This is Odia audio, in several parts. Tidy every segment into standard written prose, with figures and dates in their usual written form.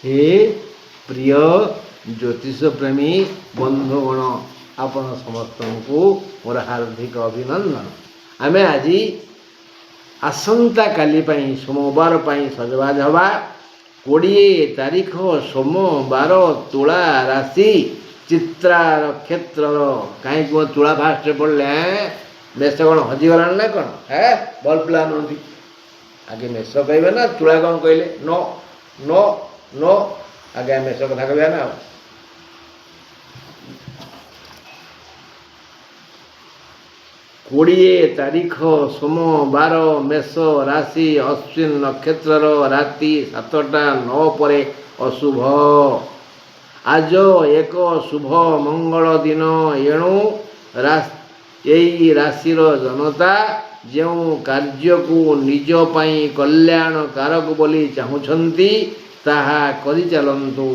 हे प्रिय ज्योतिष प्रेमी बंधुगण आपण समस्त को मोर हार्दिक अभिनंदन। आमे आज आसंता काली सोमवार सजबाज हवा 20 तारीख सोमवार तुला राशि चित्रा नक्षत्र कहीं तुला फास्ट पड़े मेष कौन हजिगला ना कौन है भल पिला नुंटी आगे मेष कहे ना तुला कौन कहले नो नो नो आगे मेष कथा कह ना 20 तारीख सोमवार मेष राशि अश्विन नक्षत्र राति 7टा 9 पर अशुभ। आज एक शुभ मंगल दिन एणु यही राशिर जनता जो कार्य को निज पाई कल्याण कारक बोली चाहूँगी ताहा करि चलन्तु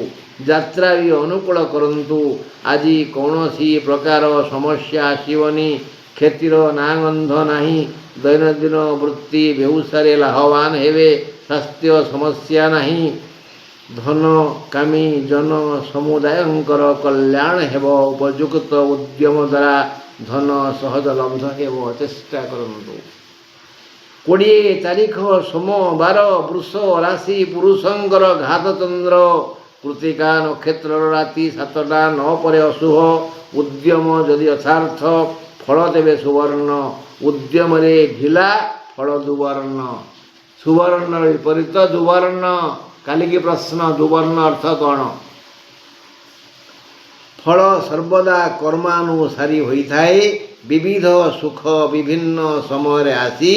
यात्रा भी अनुकूल करंतु। आज कौन सी प्रकार समस्या आसवनी क्षतिर ना गंध नाही दैनंदिन वृत्ति व्यवसाय लाभवान हेवे स्वास्थ्य समस्या नहीं धन कामी जन समुदाय कल्याण हेब उपयुक्त उद्यम द्वारा धन सहज लब्ध हेब चेष्टा करंतु। 20 तारीख सोमवार वृष राशि पुरुषंकर घात चंद्र कृतिका नक्षत्र राति 7टा 9 पर अशुभ। उद्यम यदि यथार्थ फल देवे सुवर्ण उद्यम रे ढिला फल दुवर्ण सुवर्ण विपरीत दुवर्ण। काली की प्रश्न दुवर्ण अर्थ कौन? फल सर्वदा कर्मानुसारी होता है। विविध सुख विभिन्न समय आसी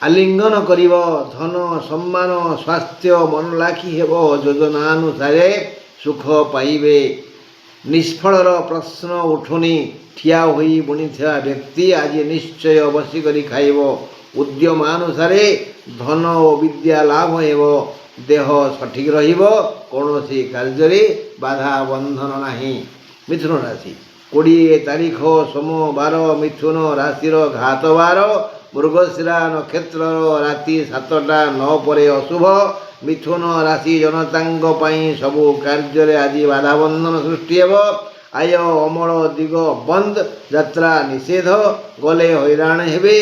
आलिंगन करिव धन सम्मान स्वास्थ्य मन लाखी हेब योजनानुसार सुख पाइबे। निष्फलर प्रश्न उठुनी ठिया होई बुणीथिया व्यक्ति आज निश्चय बसिकरी खाइब। उद्यमानुसार धन और विद्या लाभ हेब देह सठिक रहिब कौनसी कार्य बाधा बंधन नहीं। मिथुन राशि 20 तारीख सोमवार मिथुन राशिर घातवार मृगशिरा नक्षत्र राति 7टा 9 पर अशुभ। मिथुन राशि जनतांग पई सबु कार्य आज बाधा बंधन सृष्टि हेब। आय अमल दिग बंद यात्रा निषेध गले हैराण हेबे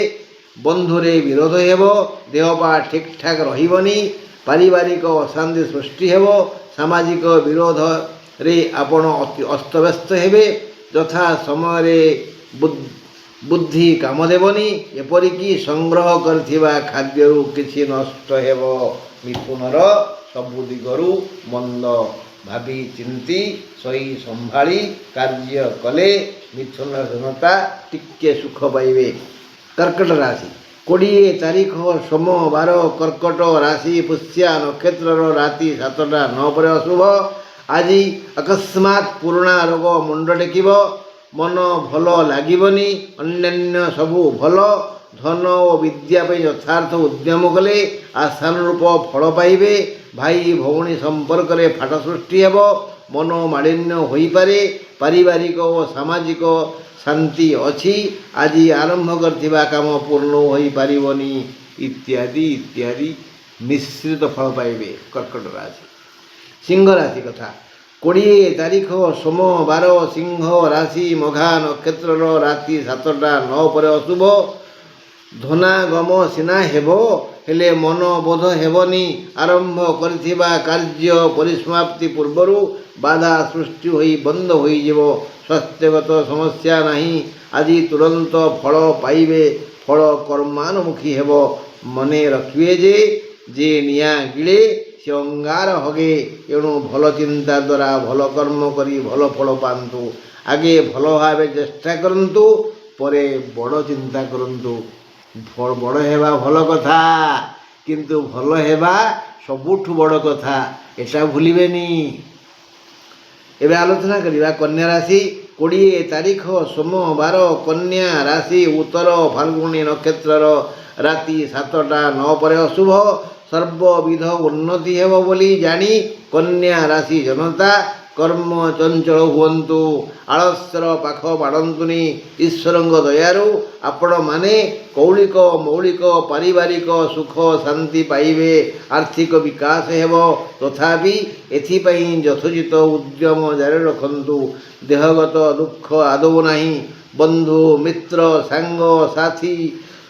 बंधुरे विरोध हेब देहपा ठीक ठाक रहिबनी पारिवारिक अशांति सृष्टि हेब सामाजिक विरोध रे आपण अस्तव्यस्त हेबे यथा समय बुद्धि काम देवनी एपरिकी संग्रह करथिबा खाद्यरु किछि नष्ट हेब। मिथुनर सबु दिगरु मंद भावी चिंती सही संभाली कार्य कले मिथुन जनता टिके सुख पाइबे। कर्कट राशि 20 तारीख सोमवार कर्कट राशि पुष्या नक्षत्र राति 7टा 9 पर अशुभ। आज अकस्मात पुराणा रोग मुंड टेकिब मन भल लगनी अन्य सबू भल धन और विद्या यथार्थ उद्यम कले आशानुरूप फल पाइबे। भाई भौणी संपर्क में फाट सृष्टि हेब मनोमालिन्य हो पारे पारिवारिक और सामाजिक शांति अच्छी आज आरंभ करथिबा काम पूर्ण हो पारिबनी इत्यादि इत्यादि मिश्रित फल पाइबे। कर्कट राशि सिंह राशि कथा 20 तारीख सोमवार सिंह राशि मघा नक्षत्र राति 7टा 9 पर अशुभ। धनागम सिना हेब हेले मन बोध हेबनी आरंभ करथिबा कार्य परिसमाप्ति पूर्वरु बाधा सृष्टि होई बंद होई जीवो। स्वास्थ्यगत समस्या नहीं आज तुरंत फल पाइबे फल कर्मानुमुखी हेब मने रखिए जे निया गिले से अंगार हगे एणु भल चिंता द्वारा भल कर्म करी भल फल पांतु। आगे भल भाव चेष्टा करंतु परे बड़ चिंता करंतु। बड़ हेबा भल कथा किंतु भल हेबा सबुठु बड़ कथा एटा भूलिबेनी। एबे आलोचना करिबा कन्या राशि 20 तारीख सोमवार कन्या राशि उत्तर फाल्गुनी नक्षत्र राति 7टा 9 पर अशुभ। सर्वविध उन्नति हेब बोली जानी कन्या राशि जनता କର୍ମ ଚଞ୍ଚଳ ହୁଅନ୍ତୁ, ଆଳସ୍ୟର ପାଖ ବାଡ଼ନ୍ତୁନି। ଈଶ୍ୱରଙ୍କ ଦୟାରୁ ଆପଣମାନେ କୌଳିକ ମୌଳିକ ପାରିବାରିକ ସୁଖ ଶାନ୍ତି ପାଇବେ, ଆର୍ଥିକ ବିକାଶ ହେବ। ତଥାପି ଏଥିପାଇଁ ଯଥୋଚିତ ଉଦ୍ୟମ ଜାରି ରଖନ୍ତୁ। ଦେହଗତ ଦୁଃଖ ଆଦୌ ନାହିଁ। ବନ୍ଧୁ ମିତ୍ର ସାଙ୍ଗ ସାଥୀ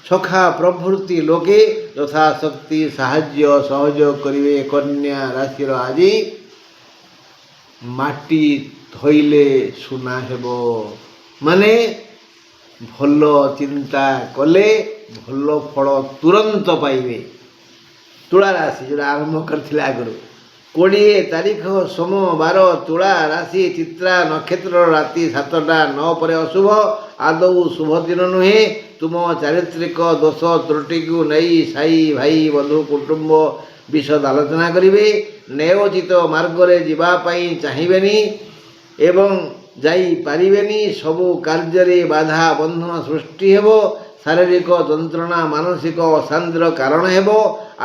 ସଖା ପ୍ରଭୃତି ଲୋକେ ଯଥାଶକ୍ତି ସାହାଯ୍ୟ ସହଯୋଗ କରିବେ। କନ୍ୟା ରାଶିର ଆଜି ମାଟି ଧୋଇଲେ ସୁନା ହେବ, ମାନେ ଭଲ ଚିନ୍ତା କଲେ ଭଲ ଫଳ ତୁରନ୍ତ ପାଇବେ। ତୁଳା ରାଶି ଯେଉଁଟା ଆରମ୍ଭ କରିଥିଲେ ଆଗରୁ, 20 ତାରିଖ ସୋମବାର, ତୁଳା ରାଶି ଚିତ୍ରା ନକ୍ଷତ୍ରର ରାତି 7ଟା 9 ପରେ ଅଶୁଭ, ଆଦୌ ଶୁଭ ଦିନ ନୁହେଁ। ତୁମ ଚାରିତ୍ରିକ ଦୋଷ ତ୍ରୁଟିକୁ ନେଇ ସାଇ ଭାଇ ବନ୍ଧୁ କୁଟୁମ୍ବ ବିଶଦ ଆଲୋଚନା କରିବେ। ନ୍ୟାୟୋଚିତ ମାର୍ଗରେ ଯିବା ପାଇଁ ଚାହିଁବେନି ଏବଂ ଯାଇପାରିବେନି। ସବୁ କାର୍ଯ୍ୟରେ ବାଧା ବନ୍ଧନ ସୃଷ୍ଟି ହେବ। ଶାରୀରିକ ଯନ୍ତ୍ରଣା ମାନସିକ ଅଶାନ୍ତିର କାରଣ ହେବ।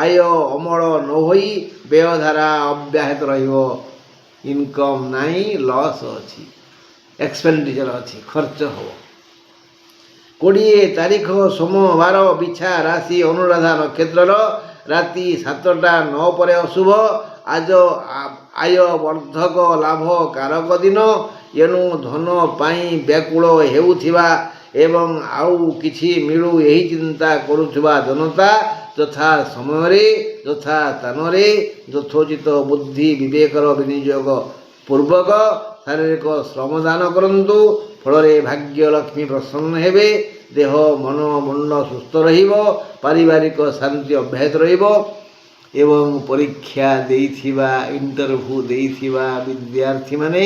ଆୟ ଅମଳ ନ ହୋଇ ବ୍ୟୟଧାରା ଅବ୍ୟାହତ ରହିବ। ଇନକମ୍ ନାହିଁ, ଲସ୍ ଅଛି, ଏକ୍ସପେଣ୍ଡିଚର ଅଛି, ଖର୍ଚ୍ଚ ହେବ। 20 ତାରିଖ ସୋମବାର, ବିଛା ରାଶି ଅନୁରାଧା ନକ୍ଷତ୍ରର ରାତି 7ଟା 9 ପରେ ଅଶୁଭ, ଆୟ ବର୍ଦ୍ଧକ ଲାଭ କାରକ ଦିନ। ଏଣୁ ଧନ ପାଇଁ ବ୍ୟାକୁଳ ହେଉଥିବା ଏବଂ ଆଉ କିଛି ମିଳୁ ଏହି ଚିନ୍ତା କରୁଥିବା ଜନତା ଯଥା ସମୟରେ ଯଥା ସ୍ଥାନରେ ଯଥୋଚିତ ବୁଦ୍ଧି ବିବେକର ବିନିଯୋଗ ପୂର୍ବକ ଶାରୀରିକ ଶ୍ରମଦାନ କରନ୍ତୁ। ଫଳରେ ଭାଗ୍ୟଲକ୍ଷ୍ମୀ ପ୍ରସନ୍ନ ହେବେ। ଦେହ ମନ ମୁଣ୍ଡ ସୁସ୍ଥ ରହିବ। ପାରିବାରିକ ଶାନ୍ତି ଅବ୍ୟାହତ ରହିବ ଏବଂ ପରୀକ୍ଷା ଦେଇଥିବା ଇଣ୍ଟରଭ୍ୟୁ ଦେଇଥିବା ବିଦ୍ୟାର୍ଥୀମାନେ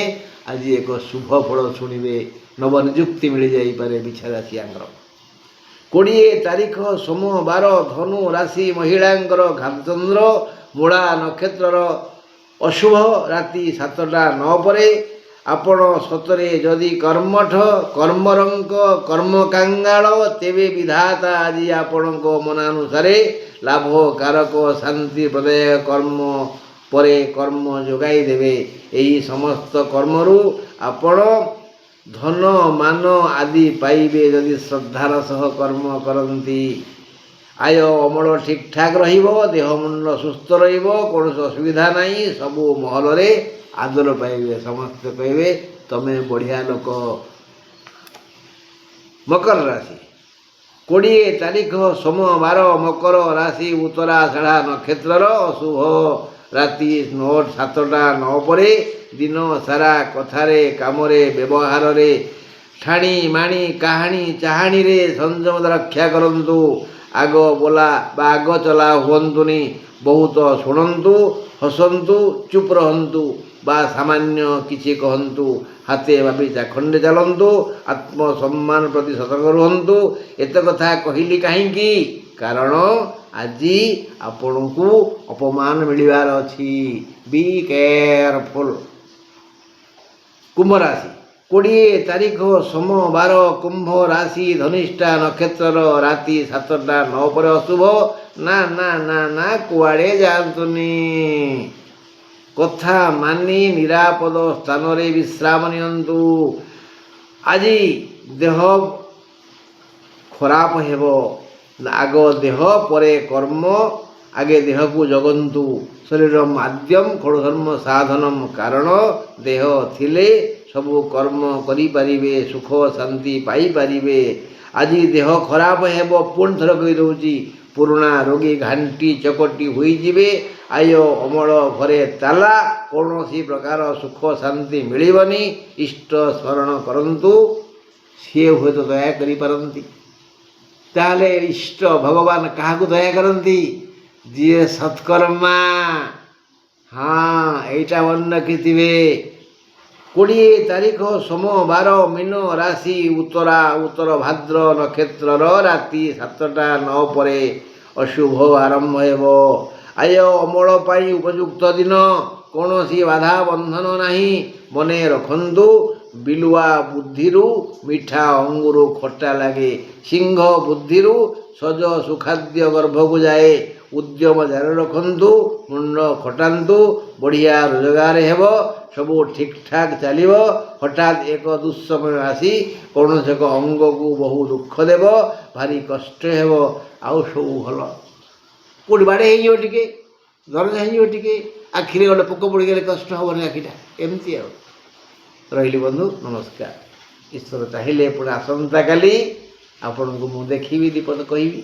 ଆଜି ଏକ ଶୁଭ ଫଳ ଶୁଣିବେ। ନବନିଯୁକ୍ତି ମିଳିଯାଇପାରେ ବିଛା ରାଶିଆଙ୍କର। 20 ତାରିଖ ସୋମବାର, ଧନୁ ରାଶି ମହିଳାଙ୍କର ଘାତଚନ୍ଦ୍ର ମୂଳା ନକ୍ଷତ୍ରର ଅଶୁଭ, ରାତି 7ଟା 9 ପରେ। ଆପଣ ସତରେ ଯଦି କର୍ମଠ କର୍ମରଙ୍କ କର୍ମକାଙ୍ଗାଳ, ତେବେ ବିଧାତା ଆଜି ଆପଣଙ୍କ ମନାନୁସାରେ ଲାଭକାରକ ଶାନ୍ତି ପ୍ରଦାୟକ କର୍ମ ପରେ କର୍ମ ଯୋଗାଇ ଦେବେ। ଏହି ସମସ୍ତ କର୍ମରୁ ଆପଣ ଧନ ମାନ ଆଦି ପାଇବେ ଯଦି ଶ୍ରଦ୍ଧାର ସହ କର୍ମ କରନ୍ତି। ଆୟ ଅମଳ ଠିକ୍ ଠାକ୍ ରହିବ। ଦେହ ମୁଣ୍ଡ ସୁସ୍ଥ ରହିବ। କୌଣସି ଅସୁବିଧା ନାହିଁ। ସବୁ ମହଲରେ ଆଦର ପାଇବେ। ସମସ୍ତେ କହିବେ ତମେ ବଢ଼ିଆ ଲୋକ। ମକର ରାଶି 20 ତାରିଖ ସୋମବାର, ମକର ରାଶି ଉତ୍ତରାଷାଢ଼ା ନକ୍ଷତ୍ରର ଅଶୁଭ, ରାତି 7ଟା 9 ପରେ। ଦିନ ସାରା କଥାରେ କାମରେ ବ୍ୟବହାରରେ ଠାଣି ମାଣି କାହାଣୀ ଚାହାଣୀରେ ସଂଯମ ରକ୍ଷା କରନ୍ତୁ। ଆଗ ବୋଲା ବା ଆଗ ଚଲା ହୁଅନ୍ତୁନି। ବହୁତ ଶୁଣନ୍ତୁ, ହସନ୍ତୁ, ଚୁପ୍ ରହନ୍ତୁ ବା ସାମାନ୍ୟ କିଛି କହନ୍ତୁ। ହାତେ ଭାବି ଚାଖଣ୍ଡେ ଚାଲନ୍ତୁ। ଆତ୍ମସମ୍ମାନ ପ୍ରତି ସତର୍କ ରୁହନ୍ତୁ। ଏତେ କଥା କହିଲି କାହିଁକି? କାରଣ ଆଜି ଆପଣଙ୍କୁ ଅପମାନ ମିଳିବାର ଅଛି। ବି କେୟାରଫୁଲ୍। କୁମ୍ଭ ରାଶି 20 ତାରିଖ ସୋମବାର, କୁମ୍ଭ ରାଶି ଧନିଷ୍ଠା ନକ୍ଷତ୍ରର ରାତି 7ଟା 9 ପରେ ଅଶୁଭ। ନା ନା ନା ନା କୁଆଡ଼େ ଯାଆନ୍ତୁନି। କଥା ମାନି ନିରାପଦ ସ୍ଥାନରେ ବିଶ୍ରାମ ନିଅନ୍ତୁ। ଆଜି ଦେହ ଖରାପ ହେବ। ଆଗ ଦେହ ପରେ କର୍ମ। ଆଗେ ଦେହକୁ ଜଗନ୍ତୁ। ଶରୀର ମାଧ୍ୟମ ଖୋଳଧର୍ମ ସାଧନମ। କାରଣ ଦେହ ଥିଲେ ସବୁ କର୍ମ କରିପାରିବେ, ସୁଖ ଶାନ୍ତି ପାଇପାରିବେ। ଆଜି ଦେହ ଖରାପ ହେବ। ପୁଣି ଥର କହିଦେଉଛି, ପୁରୁଣା ରୋଗୀ ଘାଣ୍ଟି ଚକଟି ହୋଇଯିବେ। ଆୟ ଅମଳ ଘରେ ତାଲା। କୌଣସି ପ୍ରକାର ସୁଖ ଶାନ୍ତି ମିଳିବନି। ଇଷ୍ଟ ସ୍ମରଣ କରନ୍ତୁ, ସିଏ ହୁଏତ ଦୟା କରିପାରନ୍ତି। ତାହେଲେ ଇଷ୍ଟ ଭଗବାନ କାହାକୁ ଦୟା କରନ୍ତି? ଯିଏ ସତ୍କର୍ମା। ହଁ, ଏଇଟା ମନେ ରଖିଥିବେ। 20 ତାରିଖ ସୋମବାର, ମୀନ ରାଶି ଉତ୍ତର ଭାଦ୍ର ନକ୍ଷତ୍ରର ରାତି 7ଟା 9 ପରେ ଅଶୁଭ ଆରମ୍ଭ ହେବ। ଆୟ ଅମଳ ପାଇଁ ଉପଯୁକ୍ତ ଦିନ। କୌଣସି ବାଧା ବନ୍ଧନ ନାହିଁ। ମନେ ରଖନ୍ତୁ, ବିଲୁଆ ବୁଦ୍ଧିରୁ ମିଠା ଅଙ୍ଗୁର ଖଟା ଲାଗେ। ସିଂହ ବୁଦ୍ଧିରୁ ସଜ ସୁଖାଦ୍ୟ ଗର୍ଭକୁ ଯାଏ। ଉଦ୍ୟମ ଜାରି ରଖନ୍ତୁ। ମୁଣ୍ଡ ଖଟାନ୍ତୁ। ବଢ଼ିଆ ରୋଜଗାର ହେବ। ସବୁ ଠିକ୍ଠାକ୍ ଚାଲିବ। ହଠାତ୍ ଏକ ଦୁଃସମୟ ଆସି କୌଣସି ଏକ ଅଙ୍ଗକୁ ବହୁ ଦୁଃଖ ଦେବ, ଭାରି କଷ୍ଟ ହେବ। ଆଉ ସବୁ ଭଲ। କେଉଁଠି ବାଡ଼େଇ ହେଇଯିବ ଟିକେ, ଦରଜ ହେଇଯିବ ଟିକେ, ଆଖିରେ ଗୋଟେ ପୋକ ପଡ଼ିଗଲେ କଷ୍ଟ ହେବନି ଆଖିଟା, ଏମିତି ଆଉ। ରହିଲି ବନ୍ଧୁ, ନମସ୍କାର। ଈଶ୍ୱର ଚାହିଁଲେ ପୁଣି ଆସନ୍ତାକାଲି ଆପଣଙ୍କୁ ମୁଁ ଦେଖିବି, ଦୀପଦ କହିବି।